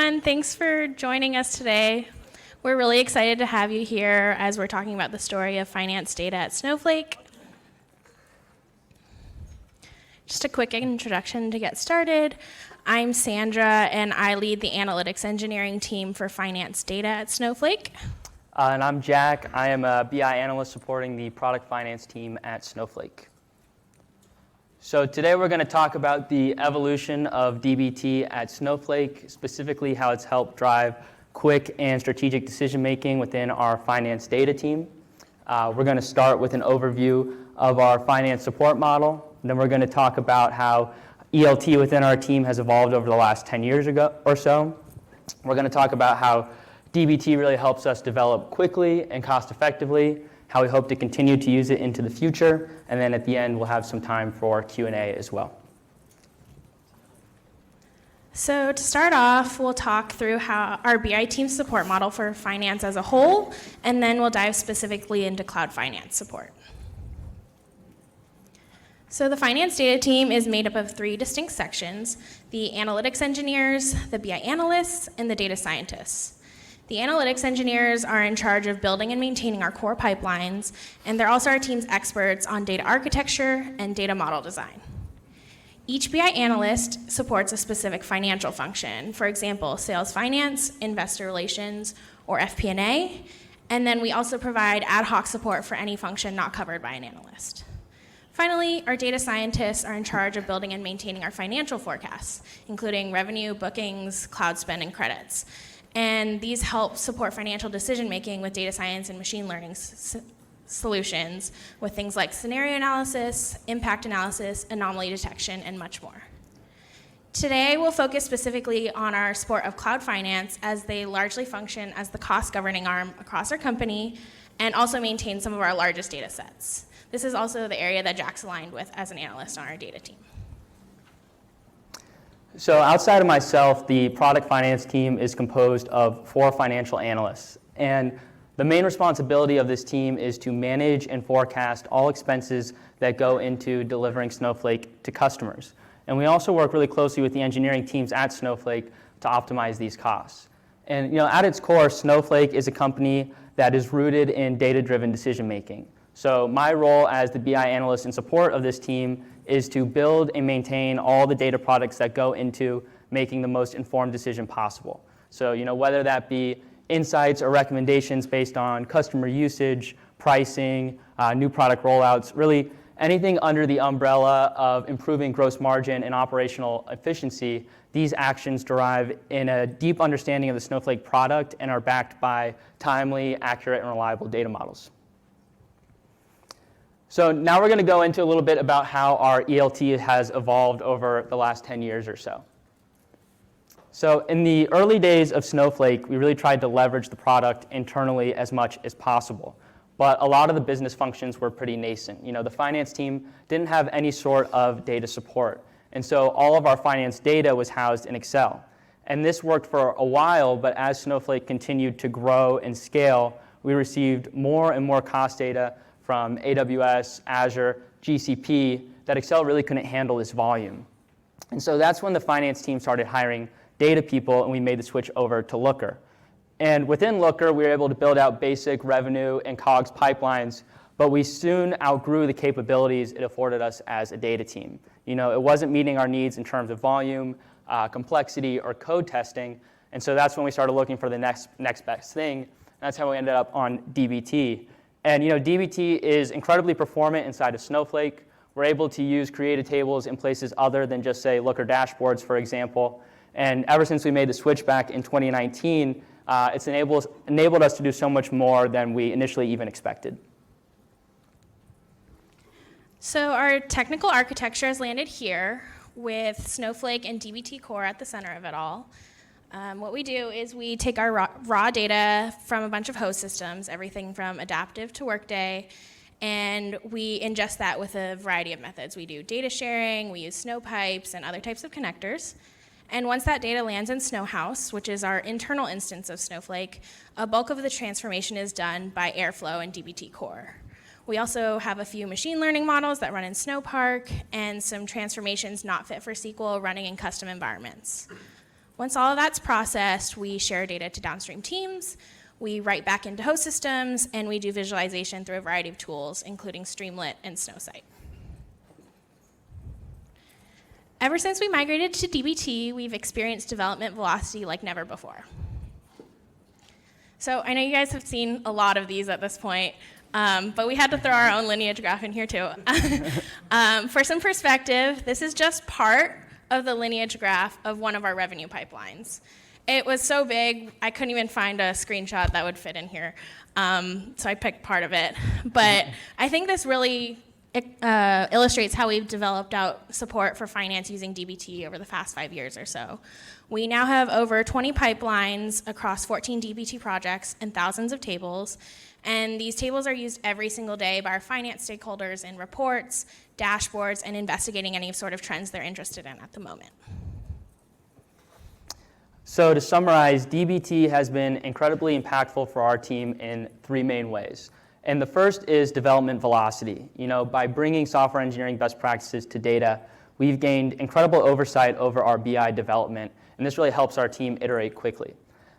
everyone. Thanks for joining us today. We're really excited to have you here as we're talking about the story of finance data at Snowflake. Just a quick introduction to get started. I'm Sandra, and I lead the analytics engineering team for finance data at Snowflake. And I'm Jack. I am a BI analyst supporting the product finance team at Snowflake. So today we're going to talk about the evolution of DBT at Snowflake, specifically how it's helped drive quick and strategic decision making within our finance data team. We're going to start with an overview of our finance support model. And then we're going to talk about how ELT within our team has evolved over the last 10 years ago or so. We're going to talk about how DBT really helps us develop quickly and cost effectively, how we hope to continue to use it into the future, and then at the end we'll have some time for Q&A as well. So to start off, we'll talk through how our BI team support model for finance as a whole, and then we'll dive specifically into cloud finance support. So the finance data team is made up of 3 distinct sections: the analytics engineers, the BI analysts, and the data scientists. The analytics engineers are in charge of building and maintaining our core pipelines, and they're also our team's experts on data architecture and data model design. Each BI analyst supports a specific financial function, for example, sales finance, investor relations, or FP&A, and then we also provide ad hoc support for any function not covered by an analyst. Finally, our data scientists are in charge of building and maintaining our financial forecasts, including revenue, bookings, cloud spend, and credits. And these help support financial decision-making with data science and machine learning solutions with things like scenario analysis, impact analysis, anomaly detection, and much more. Today, we'll focus specifically on our support of cloud finance, as they largely function as the cost governing arm across our company and also maintain some of our largest data sets. This is also the area that Jack's aligned with as an analyst on our data team. So outside of myself, the product finance team is composed of 4 financial analysts. And the main responsibility of this team is to manage and forecast all expenses that go into delivering Snowflake to customers. And we also work really closely with the engineering teams at Snowflake to optimize these costs. And at its core, Snowflake is a company that is rooted in data-driven decision making. So my role as the BI analyst in support of this team is to build and maintain all the data products that go into making the most informed decision possible. So whether that be insights or recommendations based on customer usage, pricing, new product rollouts, really anything under the umbrella of improving gross margin and operational efficiency, these actions derive in a deep understanding of the Snowflake product and are backed by timely, accurate, and reliable data models. So now we're going to go into a little bit about how our ELT has evolved over the last 10 years or so. So in the early days of Snowflake, we really tried to leverage the product internally as much as possible. But a lot of the business functions were pretty nascent. The finance team didn't have any sort of data support. And so all of our finance data was housed in Excel. And this worked for a while, but as Snowflake continued to grow and scale, we received more and more cost data from AWS, Azure, GCP, that Excel really couldn't handle this volume. And so that's when the finance team started hiring data people, and we made the switch over to Looker. And within Looker, we were able to build out basic revenue and COGS pipelines, but we soon outgrew the capabilities it afforded us as a data team. It wasn't meeting our needs in terms of volume, complexity, or code testing, and so that's when we started looking for the next best thing. That's how we ended up on DBT. And DBT is incredibly performant inside of Snowflake. We're able to use created tables in places other than just, say, Looker dashboards, for example. And ever since we made the switch back in 2019, it's enabled us to do so much more than we initially even expected. So our technical architecture has landed here with Snowflake and DBT core at the center of it all. What we do is we take our raw data from a bunch of host systems, everything from Adaptive to Workday, and we ingest that with a variety of methods. We do data sharing, we use Snowpipes, and other types of connectors. And once that data lands in Snowhouse, which is our internal instance of Snowflake, a bulk of the transformation is done by Airflow and DBT core. We also have a few machine learning models that run in Snowpark and some transformations not fit for SQL running in custom environments. Once all of that's processed, we share data to downstream teams, we write back into host systems, and we do visualization through a variety of tools, including Streamlit and Snowsight. Ever since we migrated to DBT, we've experienced development velocity like never before. So I know you guys have seen a lot of these at this point, but we had to throw our own lineage graph in here too. For some perspective, this is just part of the lineage graph of one of our revenue pipelines. It was so big, I couldn't even find a screenshot that would fit in here. So I picked part of it. But I think this really illustrates how we've developed out support for finance using DBT over the past 5 years or so. We now have over 20 pipelines across 14 DBT projects and thousands of tables. And these tables are used every single day by our finance stakeholders in reports, dashboards, and investigating any sort of trends they're interested in at the moment. So to summarize, DBT has been incredibly impactful for our team in 3 main ways. And the first is development velocity. By bringing software engineering best practices to data, we've gained incredible oversight over our BI development, and this really helps our team iterate quickly.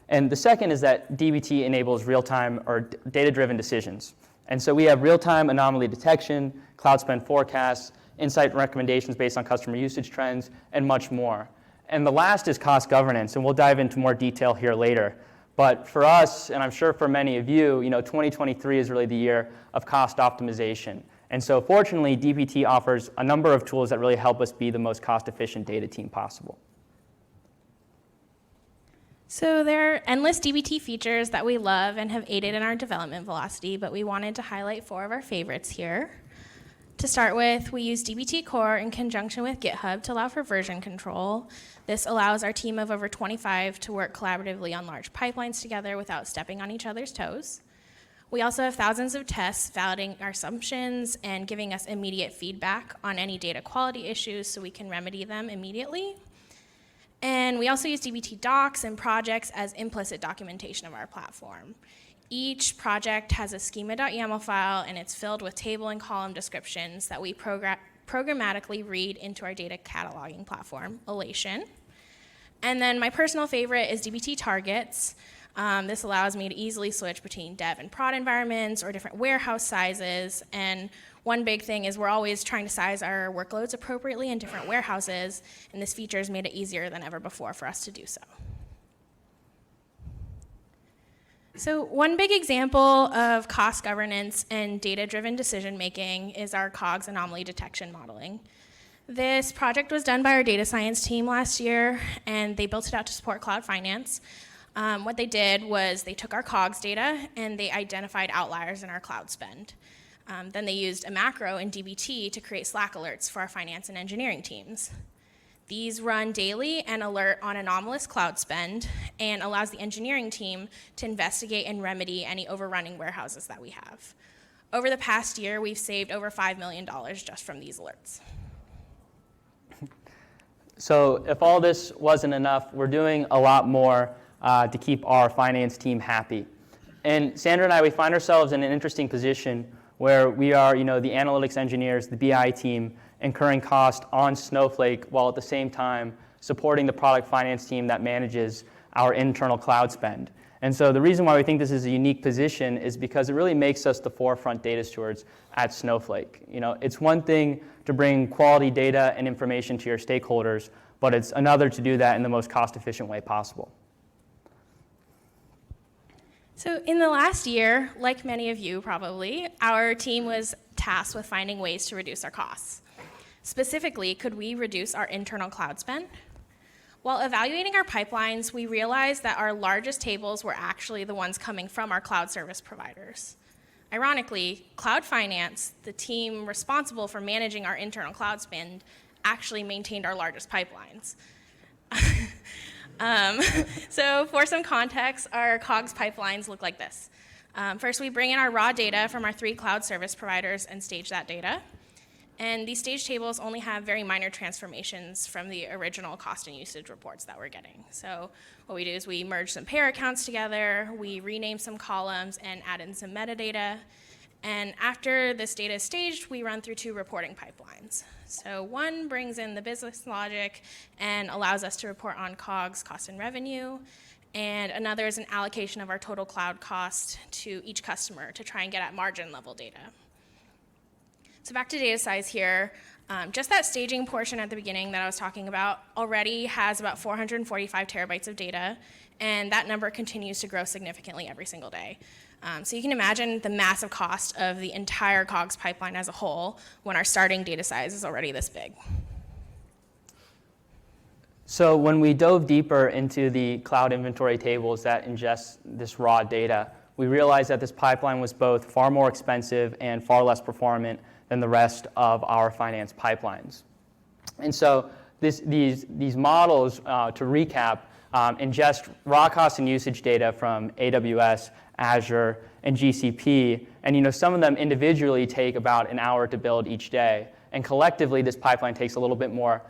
And the second is that DBT enables real-time or data-driven decisions. And so we have real-time anomaly detection, cloud spend forecasts, insight recommendations based on customer usage trends, and much more. And the last is cost governance, and we'll dive into more detail here later. But for us, and I'm sure for many of you, 2023 is really the year of cost optimization. And so fortunately, DBT offers a number of tools that really help us be the most cost-efficient data team possible. So there are endless DBT features that we love and have aided in our development velocity, but we wanted to highlight 4 of our favorites here. To start with, we use DBT Core in conjunction with GitHub to allow for version control. This allows our team of over 25 to work collaboratively on large pipelines together without stepping on each other's toes. We also have thousands of tests validating our assumptions and giving us immediate feedback on any data quality issues so we can remedy them immediately. And we also use DBT docs and projects as implicit documentation of our platform. Each project has a schema.yaml file, and it's filled with table and column descriptions that we programmatically read into our data cataloging platform, Elation. And then my personal favorite is DBT targets. This allows me to easily switch between dev and prod environments or different warehouse sizes. And one big thing is we're always trying to size our workloads appropriately in different warehouses, and this feature has made it easier than ever before for us to do so. So one big example of cost governance and data-driven decision-making is our COGS anomaly detection modeling. This project was done by our data science team last year, and they built it out to support cloud finance. What they did was they took our COGS data and they identified outliers in our cloud spend. Then they used a macro in DBT to create Slack alerts for our finance and engineering teams. These run daily and alert on anomalous cloud spend and allows the engineering team to investigate and remedy any overrunning warehouses that we have. Over the past year, we've saved over $5 million just from these alerts. So if all this wasn't enough, we're doing a lot more to keep our finance team happy. And Sandra and I, we find ourselves in an interesting position where we are, the analytics engineers, the BI team, incurring cost on Snowflake while at the same time supporting the product finance team that manages our internal cloud spend. And so the reason why we think this is a unique position is because it really makes us the forefront data stewards at Snowflake. It's one thing to bring quality data and information to your stakeholders, but it's another to do that in the most cost-efficient way possible. So in the last year, like many of you probably, our team was tasked with finding ways to reduce our costs. Specifically, could we reduce our internal cloud spend? While evaluating our pipelines, we realized that our largest tables were actually the ones coming from our cloud service providers. Ironically, Cloud Finance, the team responsible for managing our internal cloud spend, actually maintained our largest pipelines. So for some context, our COGS pipelines look like this. First, we bring in our raw data from our 3 cloud service providers and stage that data. And these stage tables only have very minor transformations from the original cost and usage reports that we're getting. So what we do is we merge some pair accounts together, we rename some columns and add in some metadata, And after this data is staged, we run through 2 reporting pipelines. So one brings in the business logic and allows us to report on COGS, cost and revenue, and another is an allocation of our total cloud cost to each customer to try and get at margin level data. So back to data size here. Just that staging portion at the beginning that I was talking about already has about 445 terabytes of data, and that number continues to grow significantly every single day. So you can imagine the massive cost of the entire COGS pipeline as a whole when our starting data size is already this big. So when we dove deeper into the cloud inventory tables that ingest this raw data, we realized that this pipeline was both far more expensive and far less performant than the rest of our finance pipelines. And so these models, to recap, ingest raw cost and usage data from AWS, Azure, and GCP, and some of them individually take about an hour to build each day, and collectively this pipeline takes a little bit more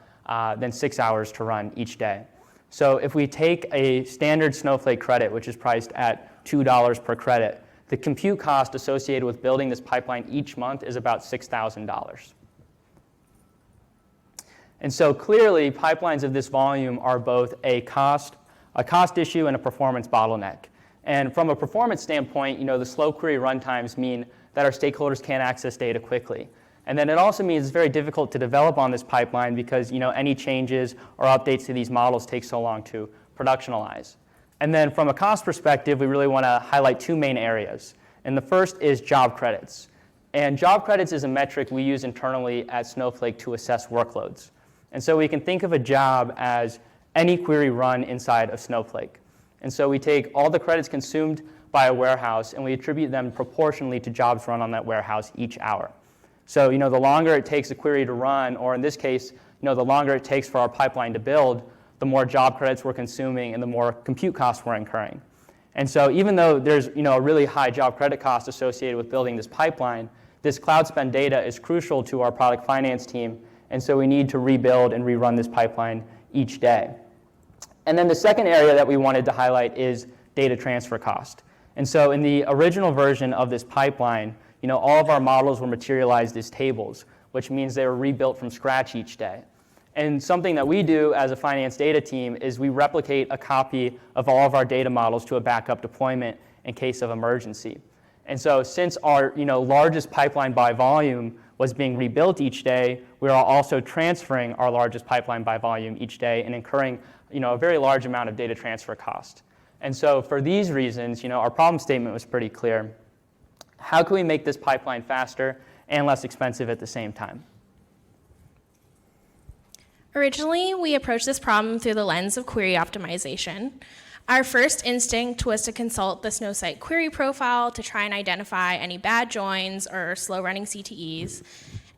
than 6 hours to run each day. So if we take a standard Snowflake credit, which is priced at $2 per credit, the compute cost associated with building this pipeline each month is about $6,000. And so clearly, pipelines of this volume are both a cost issue and a performance bottleneck. And from a performance standpoint, the slow query runtimes mean that our stakeholders can't access data quickly. And then it also means it's very difficult to develop on this pipeline because any changes or updates to these models take so long to productionalize. And then from a cost perspective, we really want to highlight 2 main areas. And the first is job credits. And job credits is a metric we use internally at Snowflake to assess workloads. And so we can think of a job as any query run inside of Snowflake. And so we take all the credits consumed by a warehouse and we attribute them proportionally to jobs run on that warehouse each hour. So the longer it takes a query to run, or in this case, the longer it takes for our pipeline to build, the more job credits we're consuming and the more compute costs we're incurring. And so even though there's a really high job credit cost associated with building this pipeline, this cloud spend data is crucial to our product finance team, and so we need to rebuild and rerun this pipeline each day. And then the second area that we wanted to highlight is data transfer cost. And so in the original version of this pipeline, all of our models were materialized as tables, which means they were rebuilt from scratch each day. And something that we do as a finance data team is we replicate a copy of all of our data models to a backup deployment in case of emergency. And so since our largest pipeline by volume was being rebuilt each day, we are also transferring our largest pipeline by volume each day and incurring a very large amount of data transfer cost. And so for these reasons, our problem statement was pretty clear. How can we make this pipeline faster and less expensive at the same time? Originally, we approached this problem through the lens of query optimization. Our first instinct was to consult the Snowsite query profile to try and identify any bad joins or slow-running CTEs,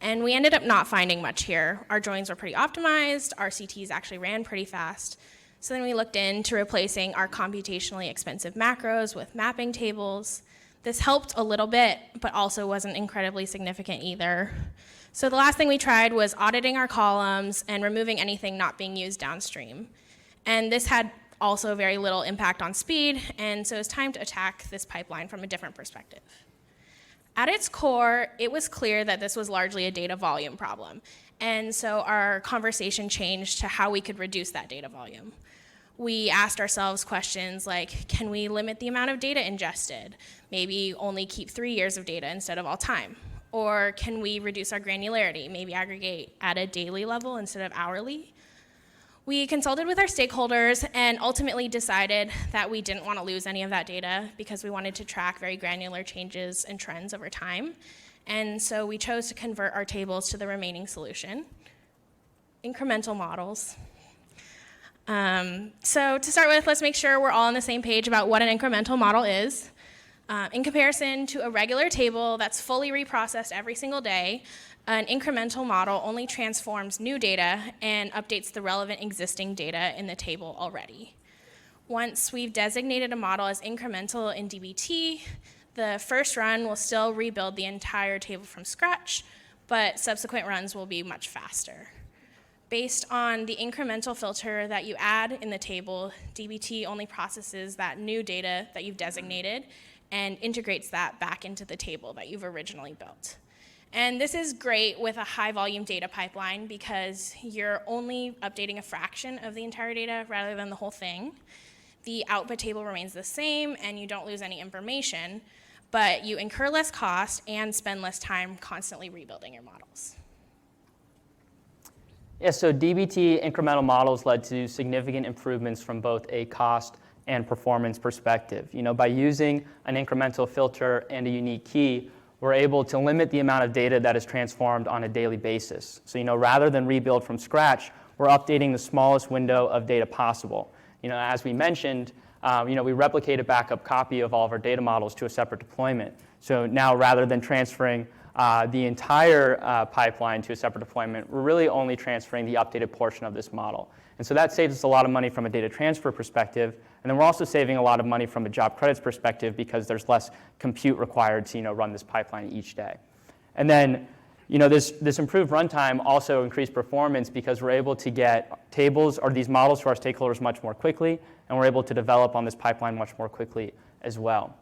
and we ended up not finding much here. Our joins were pretty optimized, our CTEs actually ran pretty fast, so then we looked into replacing our computationally expensive macros with mapping tables. This helped a little bit, but also wasn't incredibly significant either. So the last thing we tried was auditing our columns and removing anything not being used downstream. And this had also very little impact on speed, and so it's time to attack this pipeline from a different perspective. At its core, it was clear that this was largely a data volume problem, and so our conversation changed to how we could reduce that data volume. We asked ourselves questions like, can we limit the amount of data ingested? Maybe only keep 3 years of data instead of all time. Or can we reduce our granularity, maybe aggregate at a daily level instead of hourly? We consulted with our stakeholders and ultimately decided that we didn't want to lose any of that data because we wanted to track very granular changes and trends over time. And so we chose to convert our tables to the remaining solution, incremental models. So to start with, let's make sure we're all on the same page about what an incremental model is. In comparison to a regular table that's fully reprocessed every single day, an incremental model only transforms new data and updates the relevant existing data in the table already. Once we've designated a model as incremental in DBT, the first run will still rebuild the entire table from scratch, but subsequent runs will be much faster. Based on the incremental filter that you add in the table, DBT only processes that new data that you've designated and integrates that back into the table that you've originally built. And this is great with a high volume data pipeline because you're only updating a fraction of the entire data rather than the whole thing. The output table remains the same and you don't lose any information, but you incur less cost and spend less time constantly rebuilding your models. Yeah, so DBT incremental models led to significant improvements from both a cost and performance perspective. By using an incremental filter and a unique key, we're able to limit the amount of data that is transformed on a daily basis. So, rather than rebuild from scratch, we're updating the smallest window of data possible. As we mentioned, we replicate a backup copy of all of our data models to a separate deployment. So now, rather than transferring the entire pipeline to a separate deployment, we're really only transferring the updated portion of this model. And so that saves us a lot of money from a data transfer perspective, and then we're also saving a lot of money from a job credits perspective because there's less compute required to run this pipeline each day. And then this improved runtime also increased performance because we're able to get tables or these models to our stakeholders much more quickly, and we're able to develop on this pipeline much more quickly as well.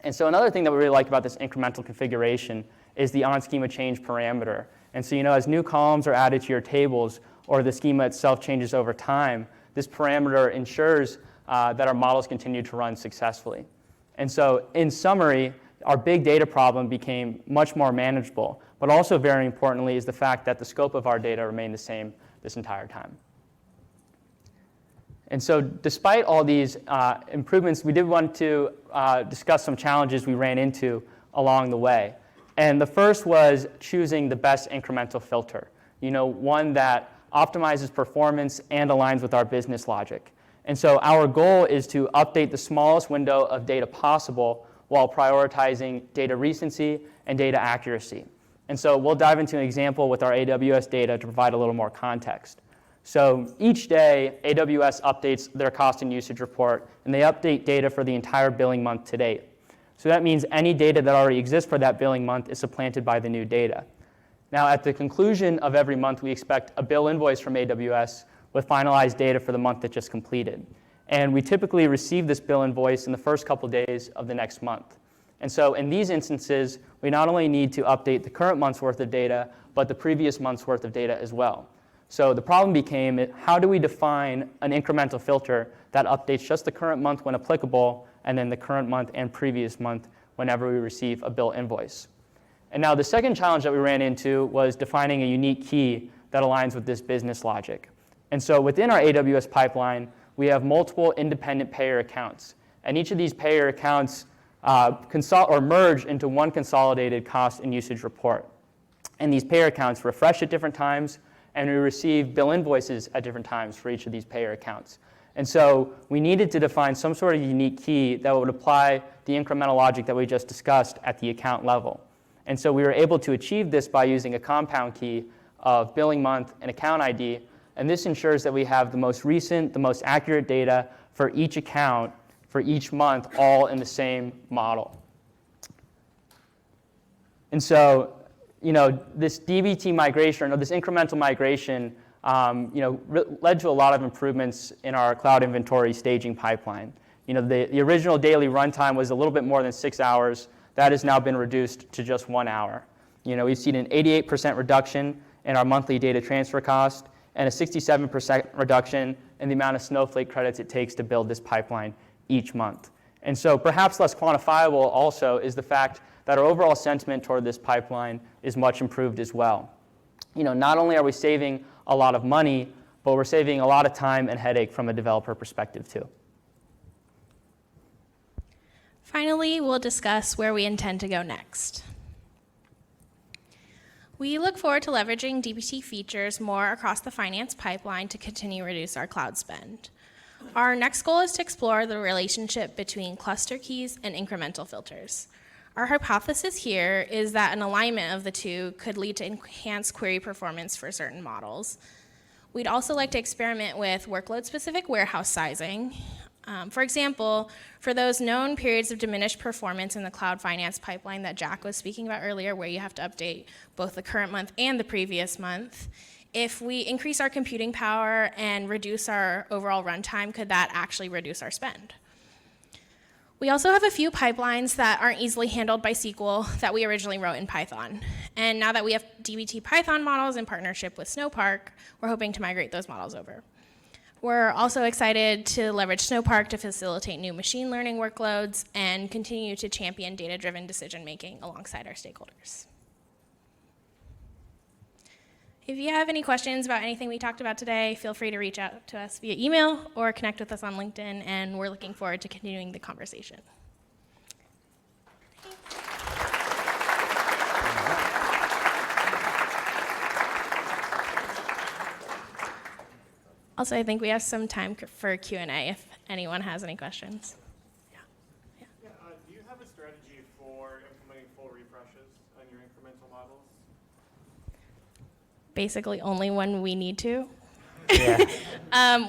And so another thing that we really like about this incremental configuration is the on-schema change parameter. And so as new columns are added to your tables or the schema itself changes over time, this parameter ensures that our models continue to run successfully. And so in summary, our big data problem became much more manageable, but also very importantly is the fact that the scope of our data remained the same this entire time. And so despite all these improvements, we did want to discuss some challenges we ran into along the way. And the first was choosing the best incremental filter, one that optimizes performance and aligns with our business logic. And so our goal is to update the smallest window of data possible while prioritizing data recency and data accuracy. And so we'll dive into an example with our AWS data to provide a little more context. So each day, AWS updates their cost and usage report, and they update data for the entire billing month to date. So that means any data that already exists for that billing month is supplanted by the new data. Now, at the conclusion of every month, we expect a bill invoice from AWS with finalized data for the month that just completed. And we typically receive this bill invoice in the first couple days of the next month. And so in these instances, we not only need to update the current month's worth of data, but the previous month's worth of data as well. So the problem became, how do we define an incremental filter that updates just the current month when applicable, and then the current month and previous month whenever we receive a bill invoice? And now the second challenge that we ran into was defining a unique key that aligns with this business logic. And so within our AWS pipeline, we have multiple independent payer accounts. And each of these payer accounts merge into one consolidated cost and usage report. And these payer accounts refresh at different times, and we receive bill invoices at different times for each of these payer accounts. And so we needed to define some sort of unique key that would apply the incremental logic that we just discussed at the account level. And so we were able to achieve this by using a compound key of billing month and account ID. And this ensures that we have the most recent, the most accurate data for each account for each month, all in the same model. And so, this DBT migration, or this incremental migration, led to a lot of improvements in our cloud inventory staging pipeline. The original daily runtime was a little bit more than 6 hours. That has now been reduced to just 1 hour. We've seen an 88% reduction in our monthly data transfer cost and a 67% reduction in the amount of Snowflake credits it takes to build this pipeline each month. And so perhaps less quantifiable also is the fact that our overall sentiment toward this pipeline is much improved as well. Not only are we saving a lot of money, but we're saving a lot of time and headache from a developer perspective too. Finally, we'll discuss where we intend to go next. We look forward to leveraging DBT features more across the finance pipeline to continue to reduce our cloud spend. Our next goal is to explore the relationship between cluster keys and incremental filters. Our hypothesis here is that an alignment of the two could lead to enhanced query performance for certain models. We'd also like to experiment with workload-specific warehouse sizing. For example, for those known periods of diminished performance in the cloud finance pipeline that Jack was speaking about earlier, where you have to update both the current month and the previous month, if we increase our computing power and reduce our overall runtime, could that actually reduce our spend? We also have a few pipelines that aren't easily handled by SQL that we originally wrote in Python. And now that we have DBT Python models in partnership with Snowpark, we're hoping to migrate those models over. We're also excited to leverage Snowpark to facilitate new machine learning workloads and continue to champion data-driven decision-making alongside our stakeholders. If you have any questions about anything we talked about today, feel free to reach out to us via email or connect with us on LinkedIn, and we're looking forward to continuing the conversation. Also, I think we have some time for Q&A if anyone has any questions. Do you have a strategy for implementing full refreshes on your incremental models? Basically only when we need to. Yeah.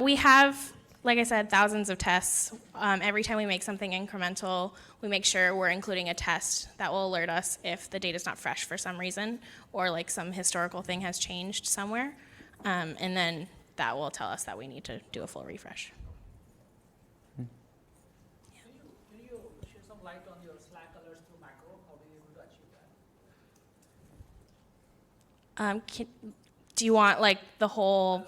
We have, like I said, thousands of tests. Every time we make something incremental, we make sure we're including a test that will alert us if the data's not fresh for some reason or like some historical thing has changed somewhere. And then that will tell us that we need to do a full refresh. Can you shed some light on your Slack alerts through macro? How are you able to achieve that? Do you want like the whole?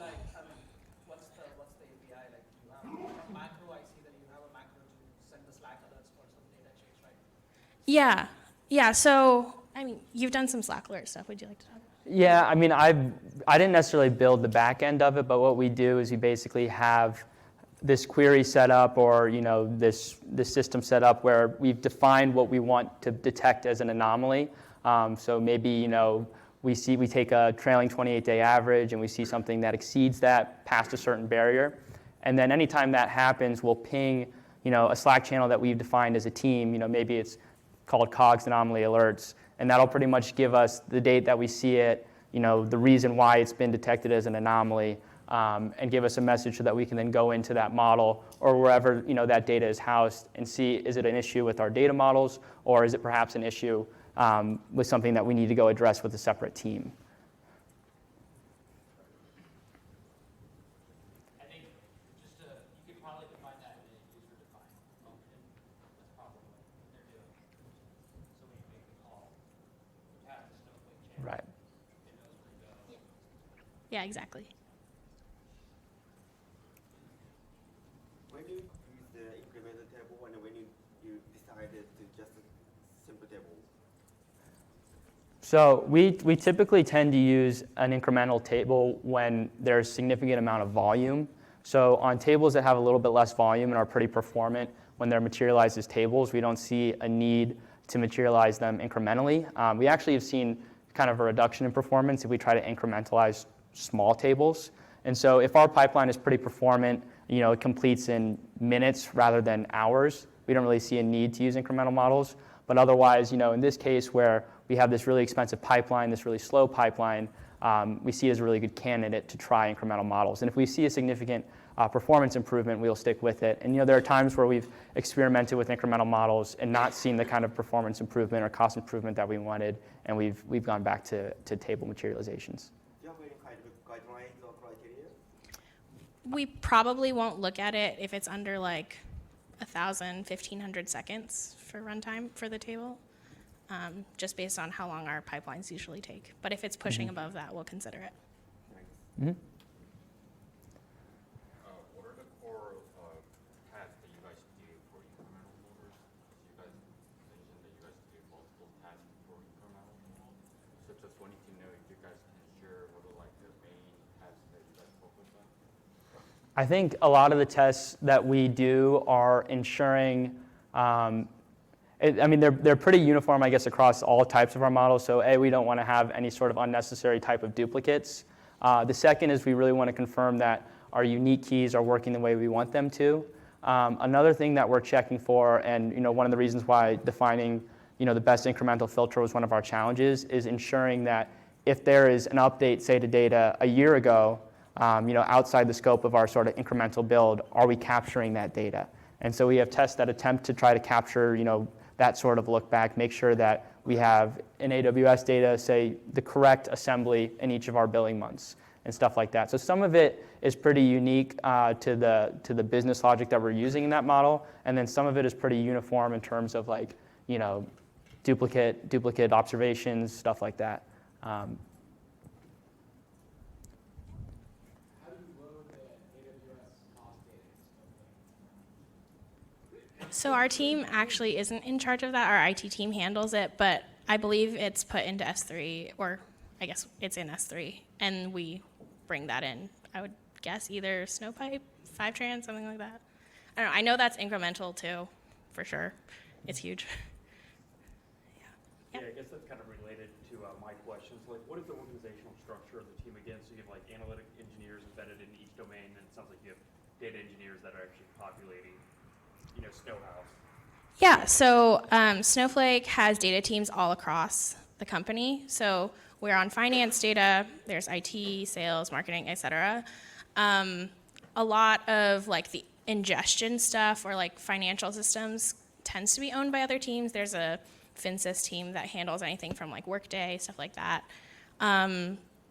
What's the API? Like, you have a macro. I see that you have a macro to send the Slack alerts for some data change, right? Yeah. So I mean, you've done some Slack alert stuff. Would you like to talk? Yeah, I mean, I didn't necessarily build the back end of it, but what we do is we basically have this query set up, or this system set up where we've defined what we want to detect as an anomaly. So maybe we take a trailing 28-day average and we see something that exceeds that past a certain barrier, and then anytime that happens, we'll ping a Slack channel that we've defined as a team. Maybe it's called COGS anomaly alerts. And that'll pretty much give us the date that we see it, the reason why it's been detected as an anomaly, and give us a message so that we can then go into that model or wherever that data is housed and see, is it an issue with our data models, or is it perhaps an issue with something that we need to go address with a separate team. I think you could probably define that in a user-defined function. That's probably what they're doing. So when you make the call, you have the Snowflake channel. Right. It knows where to go. Yeah, exactly. When you use the incremental table and when you decided to just a simple table? So we typically tend to use an incremental table when there's significant amount of volume. So on tables that have a little bit less volume and are pretty performant, when they're materialized as tables, we don't see a need to materialize them incrementally. We actually have seen kind of a reduction in performance if we try to incrementalize small tables. And so if our pipeline is pretty performant, it completes in minutes rather than hours, we don't really see a need to use incremental models. But otherwise, in this case where we have this really expensive pipeline, this really slow pipeline, we see it as a really good candidate to try incremental models. And if we see a significant performance improvement, we'll stick with it. And there are times where we've experimented with incremental models and not seen the kind of performance improvement or cost improvement that we wanted, and we've gone back to table materializations. Do you have any kind of guidelines or criteria? We probably won't look at it if it's under like 1,000, 1,500 seconds for runtime for the table, just based on how long our pipelines usually take. But if it's pushing above that, we'll consider it. Mm-hmm. What are the core tasks that you guys do for incremental models? You guys mentioned that you guys do multiple tasks for incremental models. So just wanting to know if you guys can share what are like the main tasks that you guys focus on? I think a lot of the tests that we do are ensuring, they're pretty uniform, I guess, across all types of our models. So we don't want to have any sort of unnecessary type of duplicates. The second is we really want to confirm that our unique keys are working the way we want them to. Another thing that we're checking for, and one of the reasons why defining the best incremental filter was one of our challenges, is ensuring that if there is an update, say, to data a year ago, outside the scope of our sort of incremental build, are we capturing that data? And so we have tests that attempt to try to capture, that sort of look back, make sure that we have in AWS data, say, the correct assembly in each of our billing months. and stuff like that. So some of it is pretty unique to the business logic that we're using in that model, and then some of it is pretty uniform in terms of like, you know, duplicate observations, stuff like that. So our team actually isn't in charge of that. Our IT team handles it, but I believe it's put into S3, or I guess it's in S3, and we bring that in. I would guess either Snowpipe, Fivetrans, something like that. I don't know. I know that's incremental too, for sure. It's huge. Yeah, I guess that's kind of related to my questions. Like, what is the organizational structure of the team again? So you have like analytic engineers embedded in each domain, and it sounds like you have data engineers that are actually populating, you know, Snowhouse. Yeah, so Snowflake has data teams all across the company. So we're on finance data, there's IT, sales, marketing, et cetera. A lot of like the ingestion stuff or like financial systems tends to be owned by other teams. There's a FinSys team that handles anything from like Workday, stuff like that.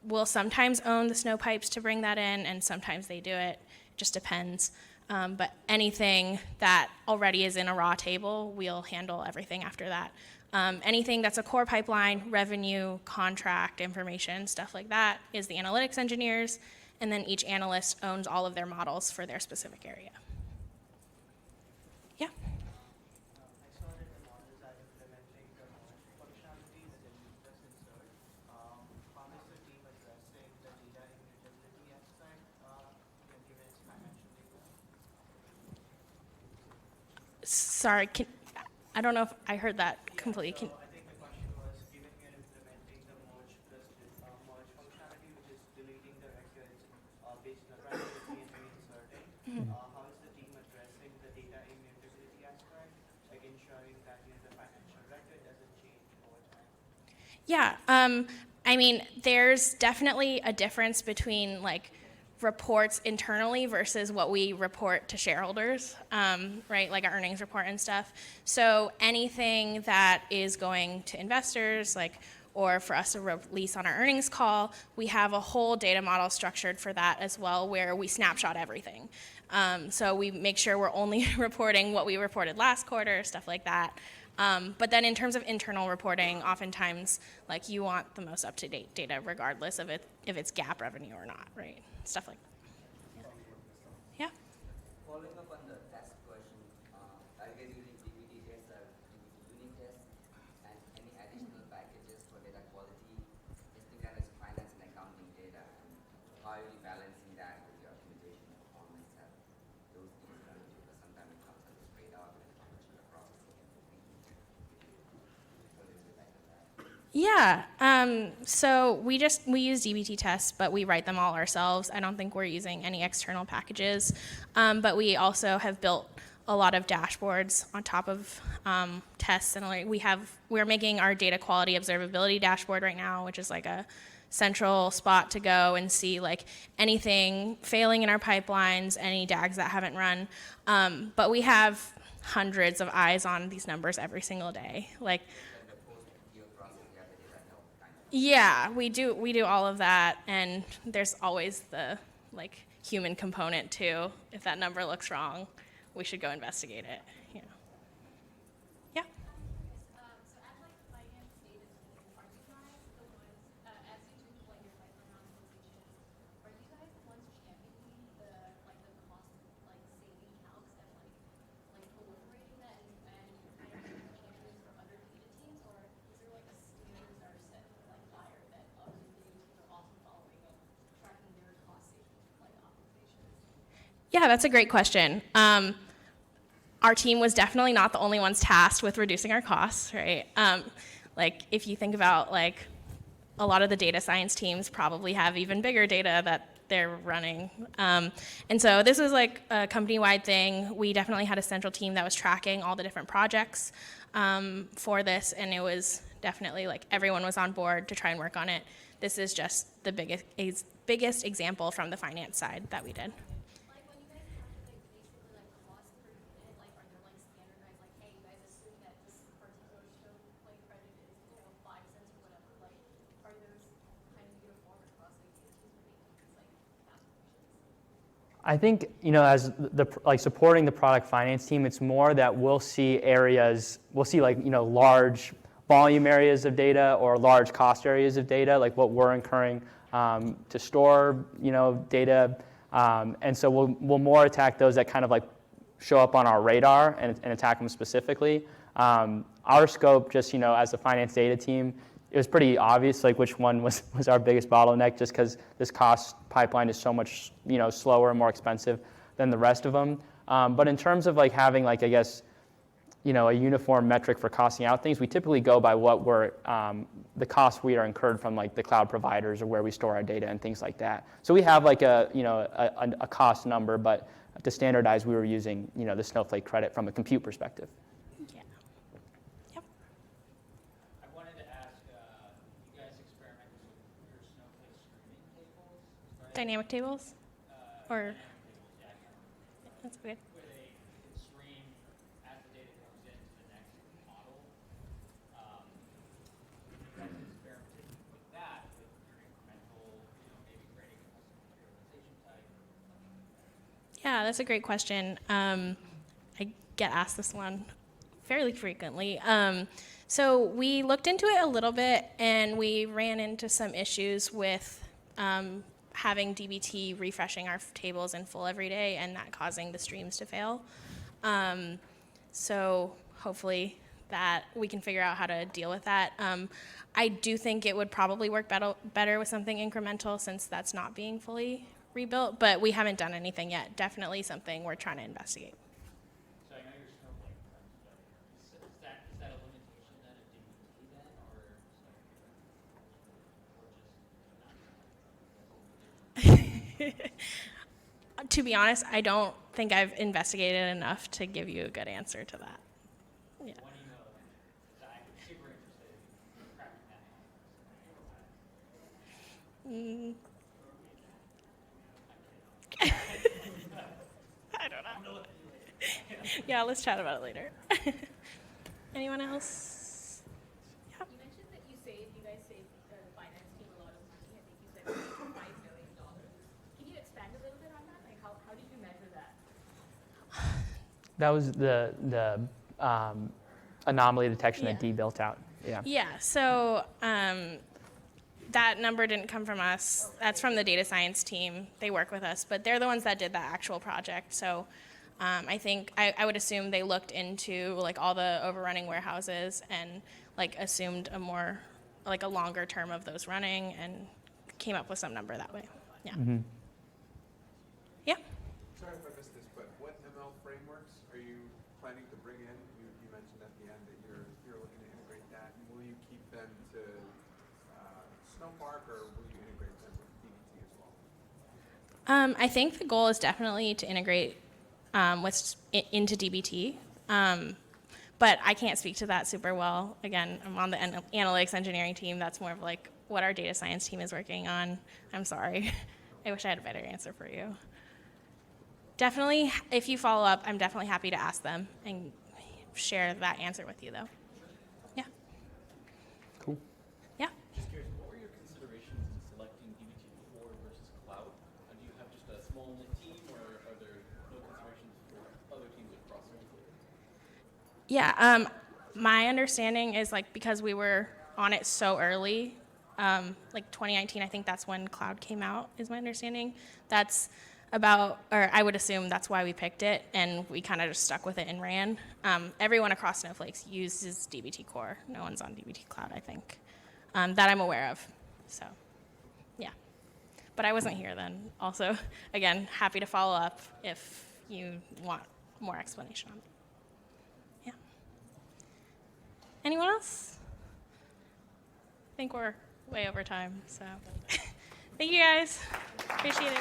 We'll sometimes own the Snowpipes to bring that in, and sometimes they do it. It just depends. But anything that already is in a raw table, we'll handle everything after that. Anything that's a core pipeline, revenue, contract, information, stuff like that, is the analytics engineers, and then each analyst owns all of their models for their specific area. Yeah? I saw that the models are implementing the merge functionality within the sensor. How is the team addressing the data immutability aspect given its financial data? Sorry, I don't know if I heard that completely. So I think the question was, given you're implementing the merge functionality, which is deleting the records based on randomly and reinserting, how is the team addressing the data immutability aspect, like ensuring that the financial record doesn't change over time? Yeah, I mean, there's definitely a difference between like reports internally versus what we report to shareholders, right? Like our earnings report and stuff. So anything that is going to investors, like, or for us to release on our earnings call, we have a whole data model structured for that as well, where we snapshot everything. So we make sure we're only reporting what we reported last quarter, stuff like that. But then in terms of internal reporting, oftentimes, like, you want the most up-to-date data regardless of if it's GAAP revenue or not, right? Stuff like that. Yeah? Following up on the test question, are you guys using DBT tests or DBT unit tests and any additional packages for data quality? Just think that is finance and accounting data, and how are you balancing that with your optimization performance and those things done, because sometimes it comes as a straight out and how much you're processing and thinking. So a little bit back to that. Yeah, so we use DBT tests, but we write them all ourselves. I don't think we're using any external packages, but we also have built a lot of dashboards on top of tests, and we're making our data quality observability dashboard right now, which is like a central spot to go and see like anything failing in our pipelines, any DAGs that haven't run, but we have hundreds of eyes on these numbers every single day, like. Yeah, we do all of that, and there's always the like human component too. If that number looks wrong, we should go investigate it. You know. Yeah. So as like the finance data team, are you guys the ones, as you do like your pipeline optimizations, are you guys the ones championing the cost like saving calcs and like proliferating that and hiring champions for other data teams, or is there like a standards that are set like higher that other data teams are also following and tracking their cost saving like optimizations? Yeah, that's a great question. Our team was definitely not the only ones tasked with reducing our costs, right? Like if you think about like a lot of the data science teams probably have even bigger data that they're running. And so this was like a company-wide thing. We definitely had a central team that was tracking all the different projects for this, and it was definitely like everyone was on board to try and work on it. This is just the biggest example from the finance side that we did. Like when you guys calculate basically like cost per unit, like are there like standardized like, hey, you guys assume that this particular Snowflake credit is 5 cents or whatever. Like are those kind of uniform across like data teams? I think, as like supporting the product finance team, it's more that we'll see large volume areas of data or large cost areas of data, like what we're incurring to store, data. And so we'll more attack those that kind of like show up on our radar and attack them specifically. Our scope, just, as a finance data team, it was pretty obvious like which one was our biggest bottleneck, just because this cost pipeline is so much slower and more expensive than the rest of them. But in terms of like having like, I guess, a uniform metric for costing out things, we typically go by what we're the costs we are incurred from like the cloud providers or where we store our data and things like that. So we have like a cost number, but to standardize, we were using the Snowflake credit from a compute perspective. Yeah. Yep. I wanted to ask, you guys experimented with your Snowflake streaming tables, right? Dynamic tables? Or Dynamic tables, yeah. that's good. Where they can stream as the data comes into the next model. You guys experimented with that, with your incremental, maybe creating a custom materialization type. Yeah, that's a great question. I get asked this one fairly frequently. So we looked into it a little bit, and we ran into some issues with having DBT refreshing our tables in full every day, and that causing the streams to fail. So hopefully that we can figure out how to deal with that. I do think it would probably work better with something incremental, since that's not being fully rebuilt, but we haven't done anything yet. Definitely something we're trying to investigate. So I know your Snowflake friends, is that a limitation then of DBT then, or To be honest, I don't think I've investigated enough to give you a good answer to that. Yeah. when you know, I'm super interested in cracking that. I don't know. Yeah, let's chat about it later. Anyone else? Yeah. You mentioned that you guys saved the finance team a lot of money. I think you said $5 million. Can you expand a little bit on that? Like, how did you measure that? That was the anomaly detection that Yeah. Dee built out. Yeah. Yeah, so that number didn't come from us. That's from the data science team. They work with us, but they're the ones that did the actual project. So I think I would assume they looked into like all the overrunning warehouses and like assumed a longer term of those running and came up with some number that way. Yeah. Mm-hmm. Yeah. Sorry if I missed this, but what ML frameworks are you planning to bring in? You mentioned at the end that you're looking to integrate that. And will you keep them to Snowpark, or will you integrate them with DBT as well? I think the goal is definitely to integrate into DBT, but I can't speak to that super well. Again, I'm on the analytics engineering team. That's more of like what our data science team is working on. I'm sorry. I wish I had a better answer for you. Definitely, if you follow up, I'm definitely happy to ask them and share that answer with you, though. Yeah. Cool. Yeah. Just curious, what were your considerations in selecting DBT4 versus cloud? Do you have just a small knit team, or are there no considerations for other teams across Snowflake? Yeah. My understanding is like because we were on it so early, like 2019, I think that's when cloud came out. Is my understanding. That's or I would assume that's why we picked it, and we kind of just stuck with it and ran. Everyone across Snowflake uses DBT Core. No one's on DBT Cloud, I think, that I'm aware of. So, yeah. But I wasn't here then. Also, again, happy to follow up if you want more explanation on it. Yeah. Anyone else? I think we're way over time, so thank you guys. Appreciate it.